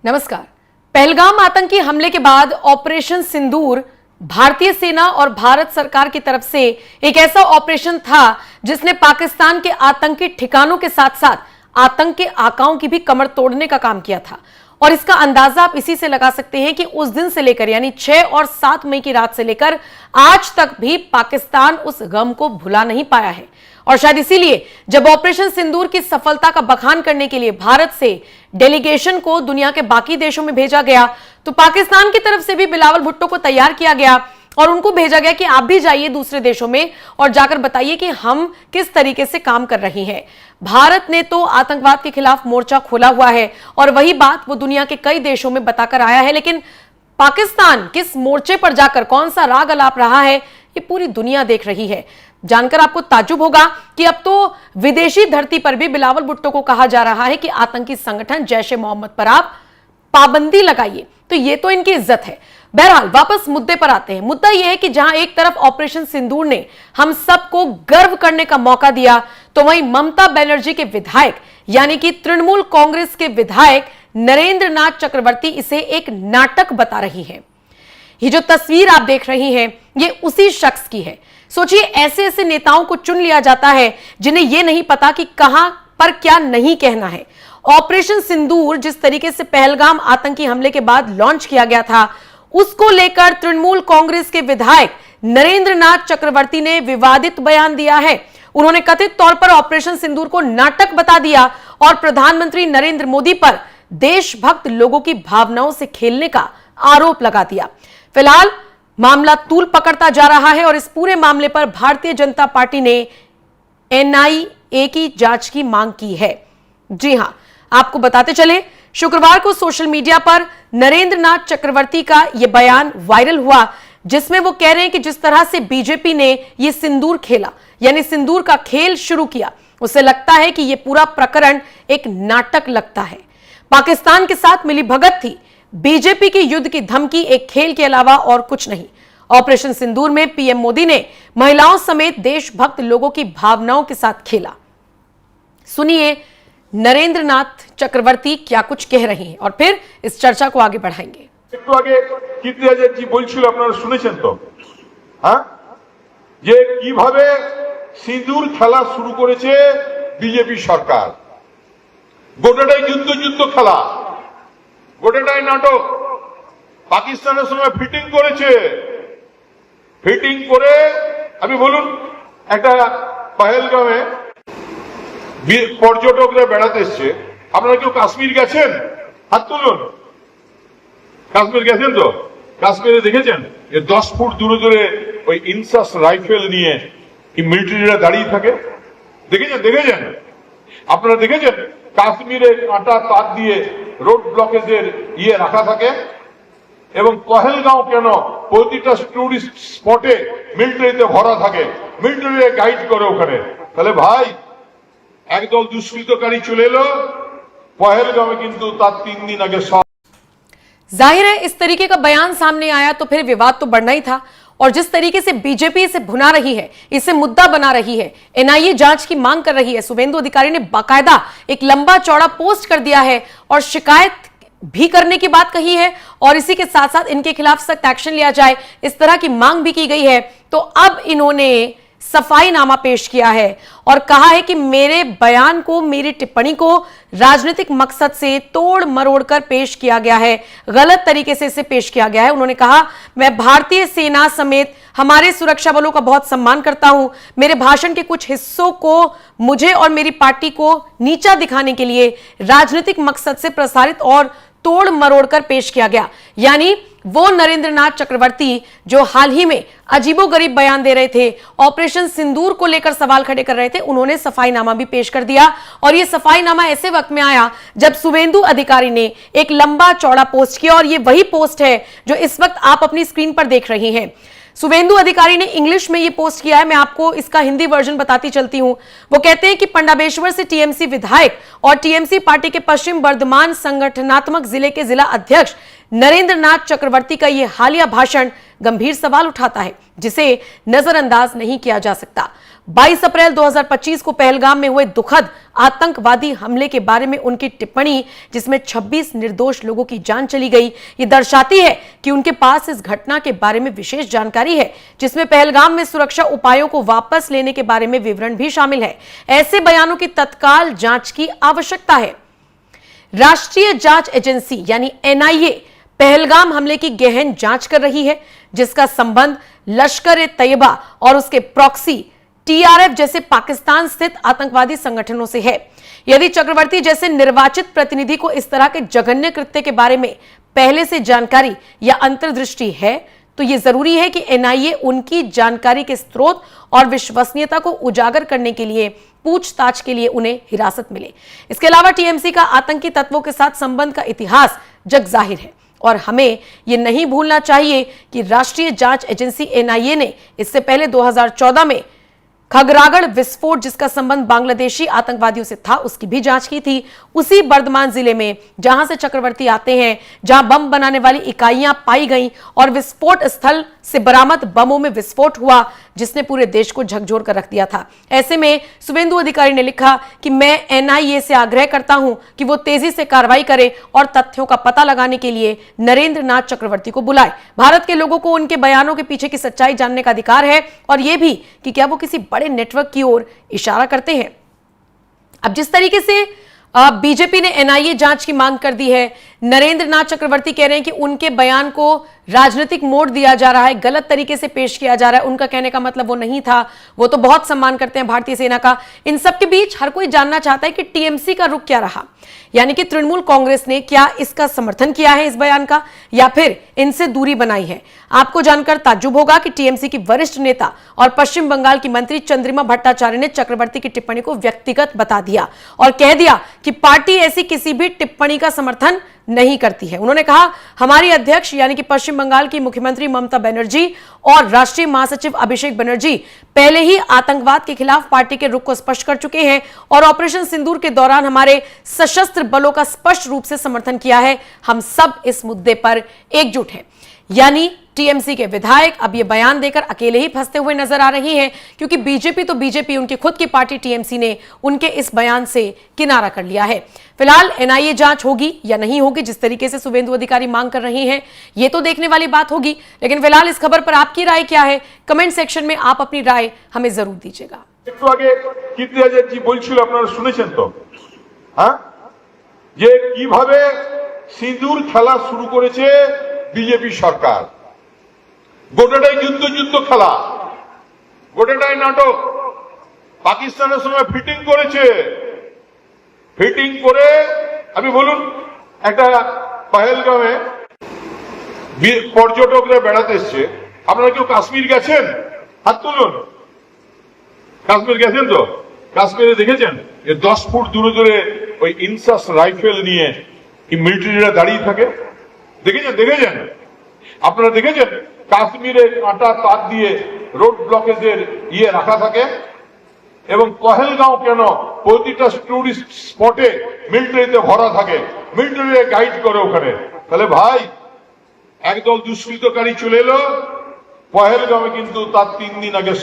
नमस्कार। पहलगाम आतंकी हमले के बाद ऑपरेशन सिंदूर भारतीय सेना और भारत सरकार की तरफ से एक ऐसा ऑपरेशन था जिसने पाकिस्तान के आतंकी ठिकानों के साथ साथ आतंक के आकाओं की भी कमर तोड़ने का काम किया था। और इसका अंदाजा आप इसी से लगा सकते हैं कि उस दिन से लेकर यानी 6 और 7 मई की रात से लेकर आज तक भी पाकिस्तान उस गम को भुला नहीं पाया है। और शायद इसीलिए जब ऑपरेशन सिंदूर की सफलता का बखान करने के लिए भारत से डेलीगेशन को दुनिया के बाकी देशों में भेजा गया, तो पाकिस्तान की तरफ से भी बिलावल भुट्टो को तैयार किया गया और उनको भेजा गया कि आप भी जाइए दूसरे देशों में और जाकर बताइए कि हम किस तरीके से काम कर रही हैं। भारत ने तो आतंकवाद के खिलाफ मोर्चा खोला हुआ है और वही बात वो दुनिया के कई देशों में बताकर आया है, लेकिन पाकिस्तान किस मोर्चे पर जाकर कौन सा राग अलाप रहा है ये पूरी दुनिया देख रही है। जानकर आपको ताज्जुब होगा कि अब तो विदेशी धरती पर भी बिलावल भुट्टो को कहा जा रहा है कि आतंकी संगठन जैश ए मोहम्मद पर आप पाबंदी लगाइए, तो ये तो इनकी इज्जत है। बहरहाल वापस मुद्दे पर आते हैं। मुद्दा यह है कि जहां एक तरफ ऑपरेशन सिंदूर ने हम सबको गर्व करने का मौका दिया, तो वहीं ममता बनर्जी के विधायक यानी कि तृणमूल कांग्रेस के विधायक नरेंद्र नाथ चक्रवर्ती इसे एक नाटक बता रही है। ये जो तस्वीर आप देख रही हैं ये उसी शख्स की है। सोचिए, ऐसे ऐसे नेताओं को चुन लिया जाता है जिन्हें यह नहीं पता कि कहां पर क्या नहीं कहना है। ऑपरेशन सिंदूर जिस तरीके से पहलगाम आतंकी हमले के बाद लॉन्च किया गया था, उसको लेकर तृणमूल कांग्रेस के विधायक नरेंद्र नाथ चक्रवर्ती ने विवादित बयान दिया है। उन्होंने कथित तौर पर ऑपरेशन सिंदूर को नाटक बता दिया और प्रधानमंत्री नरेंद्र मोदी पर देशभक्त लोगों की भावनाओं से खेलने का आरोप लगा दिया। फिलहाल मामला तूल पकड़ता जा रहा है और इस पूरे मामले पर भारतीय जनता पार्टी ने एनआईए की जांच की मांग की है। जी हां, आपको बताते चले, शुक्रवार को सोशल मीडिया पर नरेंद्र नाथ चक्रवर्ती का यह बयान वायरल हुआ जिसमें वो कह रहे हैं कि जिस तरह से बीजेपी ने यह सिंदूर खेला यानी सिंदूर का खेल शुरू किया, उसे लगता है कि यह पूरा प्रकरण एक नाटक लगता है। पाकिस्तान के साथ मिली भगत थी, बीजेपी की युद्ध की धमकी एक खेल के अलावा और कुछ नहीं। ऑपरेशन सिंदूर में पीएम मोदी ने महिलाओं समेत देशभक्त लोगों की भावनाओं के साथ खेला। सुनिए नरेंद्र नाथ चक्रवर्ती क्या कुछ कह रहे हैं और फिर इस चर्चा को आगे बढ़ाएंगे। একটু আগে কীর্তিরাজ জি বলছিল, আপনারা শুনেছেন তো, হ্যাঁ, যে কিভাবে সিঁদুর খেলা শুরু করেছে বিজেপি সরকার। গোটাটাই যুদ্ধ খেলা, গোটাটাই নাটক। পাকিস্তানের সঙ্গে ফিটিং করেছে, ফিটিং করে আপনি বলুন, একটা পহেলগামে পর্যটকরা বেড়াতে এসছে। আপনারা কেউ কাশ্মীর গেছেন? হাত তুলুন। কাশ্মীর গেছেন তো? কাশ্মীরে দেখেছেন যে 10 ফুট দূরে দূরে ওই ইনসাস রাইফেল নিয়ে কি মিলিটারিরা দাঁড়িয়ে থাকে? দেখেছেন? আপনারা দেখেছেন কাশ্মীরে কাঁটা তার দিয়ে রোড ব্লকেজের রাখা থাকে? এবং পহেলগাঁও কেন প্রতিটা টুরিস্ট স্পটে মিলিটারিতে ভরা থাকে, মিলিটারি গাইড করে ওখানে। তাহলে ভাই, একদল দুষ্কৃতকারী চলে এলো পহেলগাঁওয়ে, কিন্তু তার 3 दिन আগে जाहिर है इस तरीके का बयान सामने आया तो फिर विवाद तो बढ़ना ही था। और जिस तरीके से बीजेपी इसे भुना रही है, इसे मुद्दा बना रही है, एनआईए जांच की मांग कर रही है, शुभेंदु अधिकारी ने बाकायदा एक लंबा चौड़ा पोस्ट कर दिया है और शिकायत भी करने की बात कही है और इसी के साथ साथ इनके खिलाफ सख्त एक्शन लिया जाए, इस तरह की मांग भी की गई है। तो अब इन्होंने सफाईनामा पेश किया है और कहा है कि मेरे बयान को, मेरी टिप्पणी को राजनीतिक मकसद से तोड़ मरोड़ कर पेश किया गया है, गलत तरीके से इसे पेश किया गया है। उन्होंने कहा, मैं भारतीय सेना समेत हमारे सुरक्षा बलों का बहुत सम्मान करता हूं। मेरे भाषण के कुछ हिस्सों को मुझे और मेरी पार्टी को नीचा दिखाने के लिए राजनीतिक मकसद से प्रसारित और तोड़ मरोड़ कर पेश किया गया। यानी वो नरेंद्र नाथ चक्रवर्ती जो हाल ही में अजीबोगरीब बयान दे रहे थे, ऑपरेशन सिंदूर को लेकर सवाल खड़े कर रहे थे, उन्होंने सफाईनामा भी पेश कर दिया। और ये सफाईनामा ऐसे वक्त में आया जब शुभेंदु अधिकारी ने एक लंबा चौड़ा पोस्ट किया और ये वही पोस्ट है जो इस वक्त आप अपनी स्क्रीन पर देख रहे हैं। शुभेंदु अधिकारी ने इंग्लिश में ये पोस्ट किया है, मैं आपको इसका हिंदी वर्जन बताती चलती हूं। वो कहते हैं कि पंडाबेश्वर से टीएमसी विधायक और टीएमसी पार्टी के पश्चिम बर्धमान संगठनात्मक जिले के जिला अध्यक्ष नरेंद्र नाथ चक्रवर्ती का ये हालिया भाषण गंभीर सवाल उठाता है जिसे नजरअंदाज नहीं किया जा सकता। 22 अप्रैल 2025 को पहलगाम में हुए दुखद आतंकवादी हमले के बारे में उनकी टिप्पणी, जिसमें 26 निर्दोष लोगों की जान चली गई, ये दर्शाती है कि उनके पास इस घटना के बारे में विशेष जानकारी है, जिसमें पहलगाम में सुरक्षा उपायों को वापस लेने के बारे में विवरण भी शामिल है। ऐसे बयानों की तत्काल जांच की आवश्यकता है। राष्ट्रीय जांच एजेंसी यानी एनआईए पहलगाम हमले की गहन जांच कर रही है, जिसका संबंध लश्कर-ए-तैयबा और उसके प्रॉक्सी टीआरएफ जैसे पाकिस्तान स्थित आतंकवादी संगठनों से है। यदि चक्रवर्ती जैसे निर्वाचित प्रतिनिधि को इस तरह के जघन्य कृत्य के बारे में पहले से जानकारी या अंतर्दृष्टि है, तो यह जरूरी है कि एनआईए उनकी जानकारी के स्रोत और विश्वसनीयता को उजागर करने के लिए पूछताछ के लिए उन्हें हिरासत मिले। इसके अलावा टीएमसी का आतंकी तत्वों के साथ संबंध का इतिहास जग जाहिर है और हमें यह नहीं भूलना चाहिए कि राष्ट्रीय जांच एजेंसी एनआईए ने इससे पहले 2014 में खगरागढ़ विस्फोट, जिसका संबंध बांग्लादेशी आतंकवादियों से था, उसकी भी जांच की थी। उसी बर्धमान जिले में जहां से चक्रवर्ती आते हैं, जहां बम बनाने वाली इकाइयां पाई गईं और विस्फोट स्थल से बरामद बमों में विस्फोट हुआ, जिसने पूरे देश को झकझोर कर रख दिया था। ऐसे में शुभेंदु अधिकारी ने लिखा कि मैं एनआईए से आग्रह करता हूं कि वो तेजी से कार्रवाई करे और तथ्यों का पता लगाने के लिए नरेंद्र नाथ चक्रवर्ती को बुलाए। भारत के लोगों को उनके बयानों के पीछे की सच्चाई जानने का अधिकार है और यह भी कि क्या वो किसी बड़े नेटवर्क की ओर इशारा करते हैं। अब जिस तरीके से बीजेपी ने एनआईए जांच की मांग कर दी है, नरेंद्र नाथ चक्रवर्ती कह रहे हैं कि उनके बयान को राजनीतिक मोड़ दिया जा रहा है, गलत तरीके से पेश किया जा रहा है। उनका कहने का मतलब वो नहीं था, वो तो बहुत सम्मान करते हैं भारतीय सेना का। इन सब के बीच हर कोई जानना चाहता है कि टीएमसी का रुख क्या रहा, यानी कि तृणमूल कांग्रेस ने क्या इसका समर्थन किया है इस बयान का, या फिर इनसे दूरी बनाई है। आपको जानकर ताज्जुब होगा कि टीएमसी की वरिष्ठ नेता और पश्चिम बंगाल की मंत्री चंद्रिमा भट्टाचार्य ने चक्रवर्ती की टिप्पणी को व्यक्तिगत बता दिया और कह दिया कि पार्टी ऐसी किसी भी टिप्पणी का समर्थन नहीं करती है। उन्होंने कहा, हमारी अध्यक्ष यानी कि पश्चिम बंगाल की मुख्यमंत्री ममता बनर्जी और राष्ट्रीय महासचिव अभिषेक बनर्जी पहले ही आतंकवाद के खिलाफ पार्टी के रुख को स्पष्ट कर चुके हैं और ऑपरेशन सिंदूर के दौरान हमारे सशस्त्र बलों का स्पष्ट रूप से समर्थन किया है। हम सब इस मुद्दे पर एकजुट हैं। यानी टीएमसी के विधायक अब ये बयान देकर अकेले ही फंसते हुए नजर आ रही हैं, क्योंकि बीजेपी तो बीजेपी, उनकी खुद की पार्टी टीएमसी ने उनके इस बयान से किनारा कर लिया है। फिलहाल एनआईए जांच होगी या नहीं होगी, जिस तरीके से शुभेंदु अधिकारी मांग कर रहे हैं, ये तो देखने वाली बात होगी। लेकिन फिलहाल इस खबर पर आपकी राय क्या है, कमेंट सेक्शन में आप अपनी राय हमें जरूर दीजिएगा। একটু আগে কীর্তি বলছিল, আপনারা শুনেছেন তো, হ্যাঁ, যে কিভাবে সিঁদুর খেলা শুরু করেছে বিজেপি সরকার। গোটাটাই যুদ্ধ খেলা, গোটাটাই নাটক। পাকিস্তানের সঙ্গে ফিটিং করেছে, ফিটিং করে আপনি বলুন, একটা পহেলগামে পর্যটকরা বেড়াতে এসছে। আপনারা কেউ কাশ্মীর গেছেন? হাত তুলুন। কাশ্মীর গেছেন তো? কাশ্মীরে দেখেছেন 10 ফুট দূরে ওই ইনসাস রাইফেল নিয়ে কি মিলিটারিরা দাঁড়িয়ে থাকে? দেখেছেন? আপনারা দেখেছেন কাশ্মীরে কাঁটা তার দিয়ে রোড ব্লকেজের রাখা থাকে? এবং পহেলগাঁও কেন প্রতিটা টুরিস্ট স্পটে মিলিটারিতে ভরা থাকে, মিলিটারি গাইড করে ওখানে। তাহলে ভাই, একদল দুষ্কৃতকারী চলে এলো পহেলগাঁওয়ে, কিন্তু তার 3 দিন আগে